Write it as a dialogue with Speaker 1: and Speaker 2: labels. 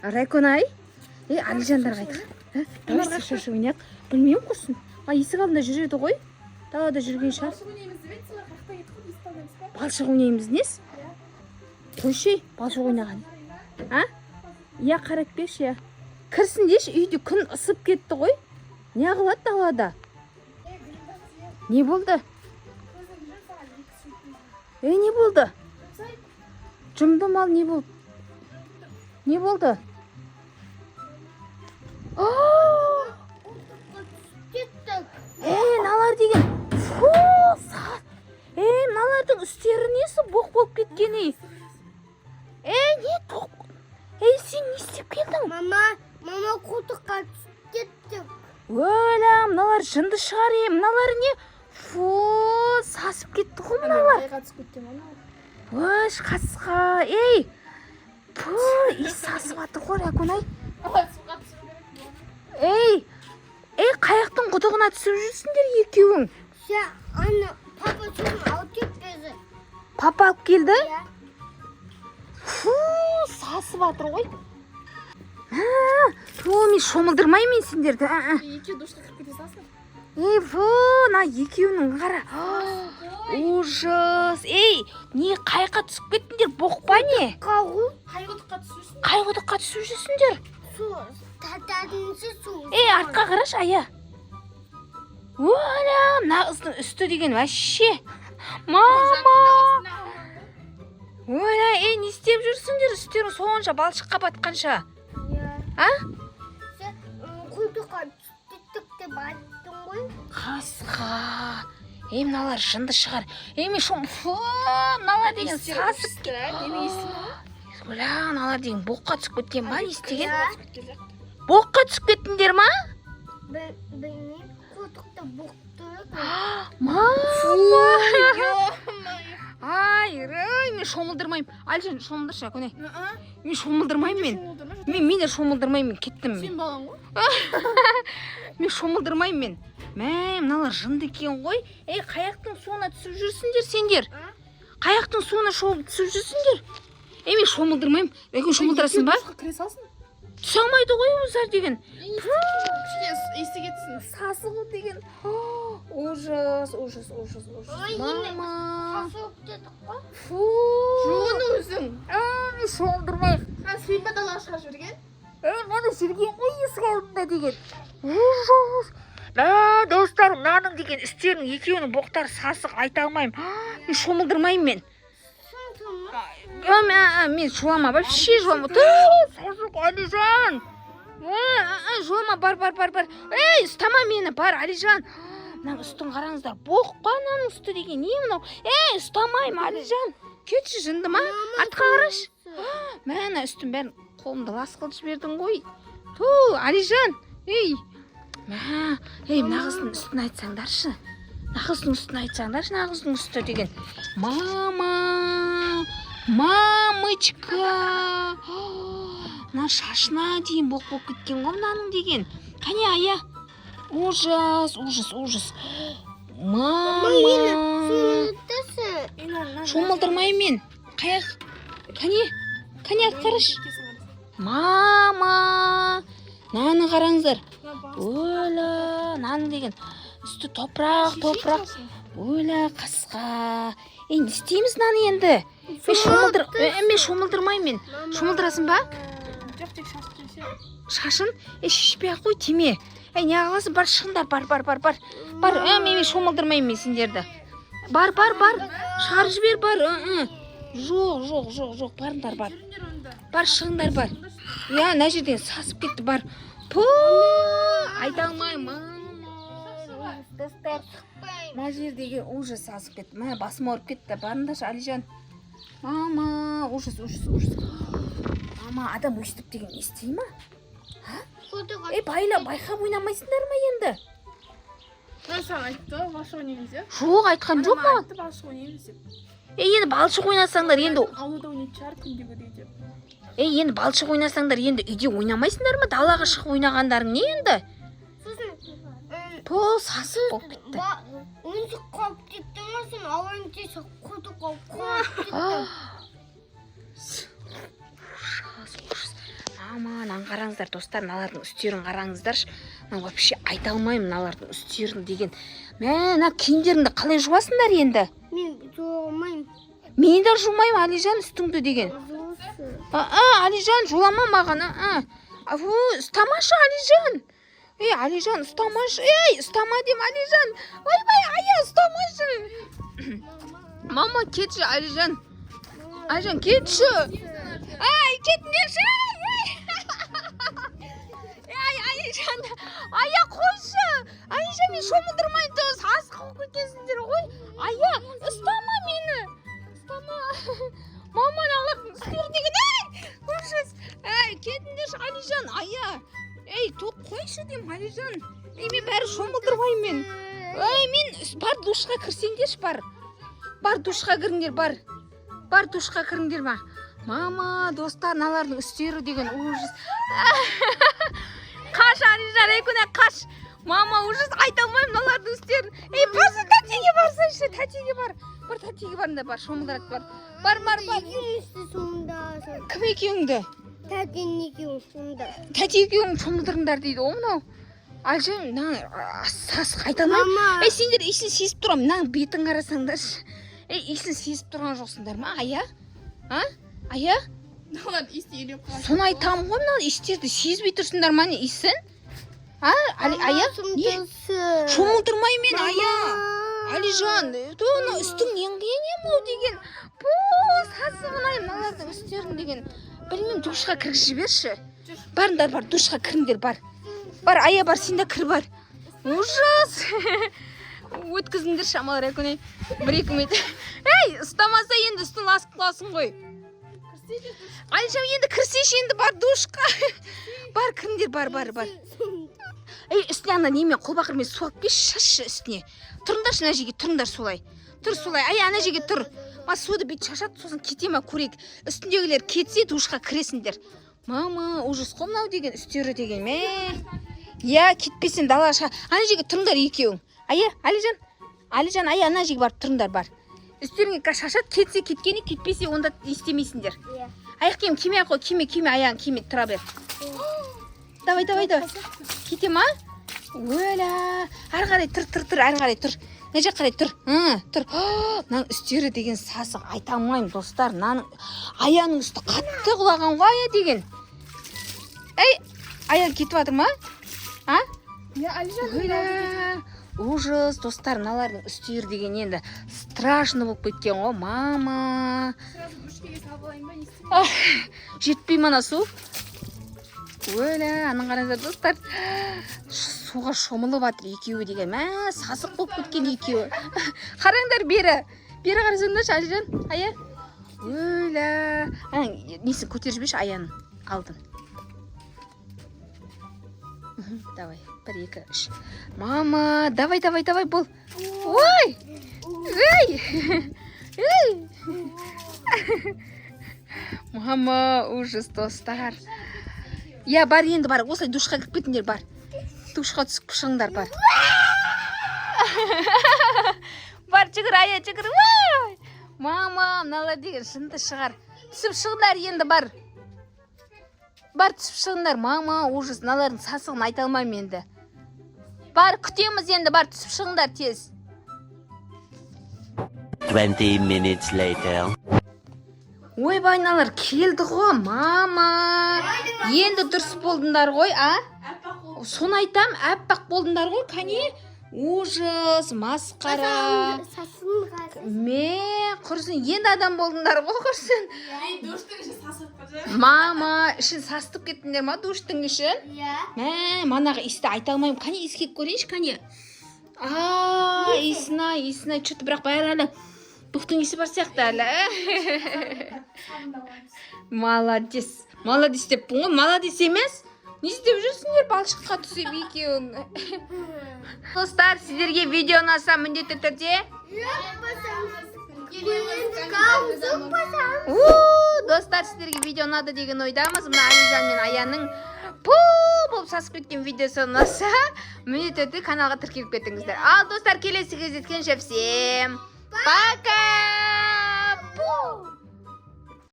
Speaker 1: Райкон-ай. Алижандарға айтқан. Давай шашы ойнайық. Білмеймін құрсын. Есік алдында жүреді ғой. Далада жүрген шығар. Балшық ойнаймыз нес? Қойшы, балшық ойнаған. Иә, қарап беш, иә. Кірсін деш, үйде күн ысып кетті ғой. Не қылады далада? Не болды? Не болды? Жұмды мал не болды? Не болды? Налар деген. Фу, сағат. Налардың үстері несі боқ болып кеткен ей? Не тоқ? Сен не істеп келдің?
Speaker 2: Мама қолтыққа түсіп кеттік.
Speaker 1: Өлім, мыналар жынды шығар ем. Мыналар не? Фу, сасып кетті ғой мыналар. Өш, қасқа. Пу, сасып аты ғой, Райкон-ай. Қаяқтың құдығына түсіп жүрсіңдер екеуің.
Speaker 2: Папа сені алып кетпеді.
Speaker 1: Папа алып келді? Фу, сасып атыр ғой. Мен шомылдырмаймын сендерді.
Speaker 2: Екі душқа кіріп кете салсын.
Speaker 1: Фу, екеуінің қара. Ужас. Не қайыққа түсіп кеттіңдер, боқпа не?
Speaker 2: Қайғыдыққа түсірсің.
Speaker 1: Қайғыдыққа түсіп жүрсіңдер.
Speaker 2: Татадыңсы су.
Speaker 1: Артқа қараш, ая. Өлім, нағыздың үсті деген ваще. Мама. Не істеп жүрсіңдер үстерің соңынша балшыққа батқанша?
Speaker 2: Сен қолтыққа түстік деп айттың ғой.
Speaker 1: Қасқа. Мыналар жынды шығар. Мыналар деген сасып кетті. Мыналар деген боққа түсіп кеткен ба? Не істеген? Боққа түсіп кеттіңдер ма?
Speaker 2: Білмеймін, қолтықта боқты.
Speaker 1: Мама! Мен шомылдырмайым. Алжан, шомылдыршы, Райкон-ай. Мен шомылдырмайым. Мен де шомылдырмайым, кеттім мен.
Speaker 2: Сен балаң ғой?
Speaker 1: Мен шомылдырмайым. Мыналар жынды екен ғой. Қаяқтың суына түсіп жүрсіңдер сендер. Қаяқтың суына түсіп жүрсіңдер. Мен шомылдырмайым. Райкон, шомылдырасың ба? Түсе алмайды ғой өзар деген.
Speaker 2: Есі кетсін.
Speaker 1: Сасығы деген. Ужас. Мама.
Speaker 2: Сасық дедік қой.
Speaker 1: Фу.
Speaker 2: Жоғыны өзің.
Speaker 1: Мен шомылдырмайық.
Speaker 2: Сен ба далаға шыға жүрген?
Speaker 1: Мана жүрген ғой есік алдында деген. Ужас. Достарым, наның деген үстерінің екеуінің боқтары сасық, айта алмайым. Мен шомылдырмайым мен. Мен жуама, вообще жуама. Сасық, Алижан. Жуама, бар. Ұстама мені, бар, Алижан. Мына үстін қараңыздар, боқ па мынаның үсті деген. Не мынау? Ұстамайым, Алижан. Кетші, жынды ма? Артқа қараш. Мына үстін бәрін қолымды лас қылып жібердің ғой. Алижан. Нағыздың үстін айтсаңдаршы. Нағыздың үсті деген. Мамочка. Мына шашына дейін боқ болып кеткен ғой мынаның деген. Қане, ая. Ужас. Мама. Шомылдырмайым мен. Қаяқ. Қане, қараш. Мама. Наны қараңыздар. Наны деген. Үсті топырақ. Қасқа. Не істейміз наны енді? Мен шомылдырмайым. Шомылдырасың ба?
Speaker 2: Жоқ, тек
Speaker 1: шашын? Шешпей ақ қой, тиме. Не ағыласың? Бар, шығындар, бар. Мен шомылдырмайым сендерді. Бар. Шығар жібер, бар. Жоқ, барыңдар, бар. Бар, шығындар, бар. Мына жерден сасып кетті, бар. Айта алмайым. Достар, мына жердегі ужас сасып кетті. Мына басым ауырып кетті. Барыңдаршы, Алижан. Мама, ужас. Мама, адам өстіп деген естей ма? Байқап ойнамайсыңдар ма енді?
Speaker 2: Саған айтты, балшық ойнаймыз, иә?
Speaker 1: Жоқ, айтқан жоқ ма?
Speaker 2: Айтты, балшық ойнаймыз деп.
Speaker 1: Енді балшық ойнасаңдар, енді...
Speaker 2: Аулада ойнайтын шығар, күндегі деп.
Speaker 1: Енді балшық ойнасаңдар, енді үйде ойнамайсыңдар ма? Далаға шығып ойнағандарың не енді? Сасып болып кетті.
Speaker 2: Өзі қауып кетті ма, сен ауайын тесі құды қауып кетті.
Speaker 1: Мама, мынаны қараңыздар достар, мыналардың үстерін қараңыздаршы. Мен вообще айта алмаймын мыналардың үстерін деген. Мына киімдеріңді қалай жуасыңдар енді?
Speaker 2: Мен жуамаймын.
Speaker 1: Мен де жумаймын Алижан үстіңді деген. Алижан жулама маған. Ұстамашы Алижан. Алижан ұстамашы. Ұстама дем Алижан. Ойбай, ая ұстамашы. Мама кетші Алижан. Алижан кетші. Кетмеші. Алижан, ая қойшы. Алижан, мен шомылдырмайын тұз. Асық қылып кеткенсіңдер ғой. Ая, ұстама мені. Ұстама. Маман Аллахтың істері деген. Ужас. Кетіңдерші Алижан, ая. Қойшы дем Алижан. Мен бәрі шомылдырмайын мен. Мен бар душқа кірсеңдерші бар. Бар душқа кіріңдер бар. Бар душқа кіріңдер ма. Мама, достар, мыналардың үстері деген ужас. Қаш Алижан, күнә қаш. Мама, ужас, айта алмаймын мыналардың үстерін. Барса тәтеге барсайшы, тәтеге бар. Бар тәтеге барында бар, шомылдырат бар. Бар. Кім екеуіңді?
Speaker 2: Тәтен екеуің сонда.
Speaker 1: Тәте екеуің шомылдырыңдар дейді, о мынау. Алижан, сасық айта алмаймын. Сендер исін сезіп тұрам, мынаның бетін қарасаңдаршы. Исін сезіп тұрған жоқсыңдар ма, ая? Ая? Соны айтамын ғой, мынау истерді сезбей тұрсыңдар ма, не исін? Ая? Не? Шомылдырмай мен, ая? Алижан, үстің нең бұл деген. Сасы мұнай мыналардың үстерін деген. Білмем, душқа кіргізі берші. Барыңдар, бар, душқа кіріңдер, бар. Бар, ая бар, сен де кір бар. Ужас! Өткізіңдер шамалар әкөне. 1-2 метр. Ұстамаса енді үстін асып қаласың ғой. Алижан, енді кірсеші енді бар душқа. Бар, кіріңдер, бар. Үстіне ана немен қолбақырмен су алып кеш, шашы үстіне. Тұрыңдаршы ана жерге, тұрыңдар солай. Тұр солай, ана жерге тұр. Суды бет шашат, сосын кете ма көрек. Үстіндегілер кетсе душқа кіресіңдер. Мама, ужас қой мынау деген, үстері деген ме? Кетпесен дала ша. Ана жерге тұрыңдар екеуің. Алижан, ана жерге барып тұрыңдар бар. Үстеріңе шашат, кетсе кеткені, кетпесе онда істемейсіңдер. Аяқ киім киме қой, киме, аяғын киме, тұра бер. Давай. Кете ма? Өлә, ары қарай тұр. Не жақ қарай тұр. Тұр. Мынаның үстері деген сасық айта алмаймын достар. Мынаның аяның үсті қатты құлаған ғой ая деген. Аяң кетіп жатыр ма? Алижан. Ужас, достар, мыналардың үстері деген енді страшно болып кеткен ғой. Мама. Жетпей мана су. Өлә, аның қараңыздар достар. Суға шомылып жатыр екеуі деген. Сасық болып кеткен екеуі. Қараңдар бері қарасаңдаршы Алижан. Ая. Өлә. Несін көтеріп жіберші аяның алдын. Давай, 1, 2, 3. Мама, давай, бол. Ой! Мама, ужас, достар. Бар енді бар, осылай душқа кіріп кетіңдер бар. Душқа түсіп шығыңдар бар. Бар, жүгір, ая, жүгір. Мама, мыналар деген шынды шығар. Түсіп шығыңдар енді бар. Бар, түсіп шығыңдар. Мама, ужас, мыналардың сасығын айта алмаймын енді. Бар, күтеміз енді, бар, түсіп шығыңдар тез.
Speaker 3: 20 minutes later.
Speaker 1: Ойбай, мыналар келді ғой, мама. Енді дұрыс болдыңдар ғой, Соны айтам, әппақ болдыңдар ғой, кәне. Ужас, масқара. Құрсын, енді адам болдыңдар ғой, құрсын.
Speaker 4: Душтың іші сасып қырды.
Speaker 1: Мама, ішін састып кеттіңдер ма, душтың ішін? Манаға исті айта алмайым. Кәне, искеп көрейінші, кәне. Исына, чөті бірақ бәрі әлі. Бұқтың есі бар сияқты әлі. Молодец деппін ғой, молодец емес. Не істеп жүрсіңдер балшыққа түсіп екеуің? Достар, сіздерге видео ұнаса міндетті түрде достар, сіздерге видео ұнады деген ойдамыз. Мына Алижан мен Аяның болып сасып кеткен видеосы ұнаса міндетті түрде каналға тіркеліп кетіңіздер. Ал достар, келесі кездескенше всем пока!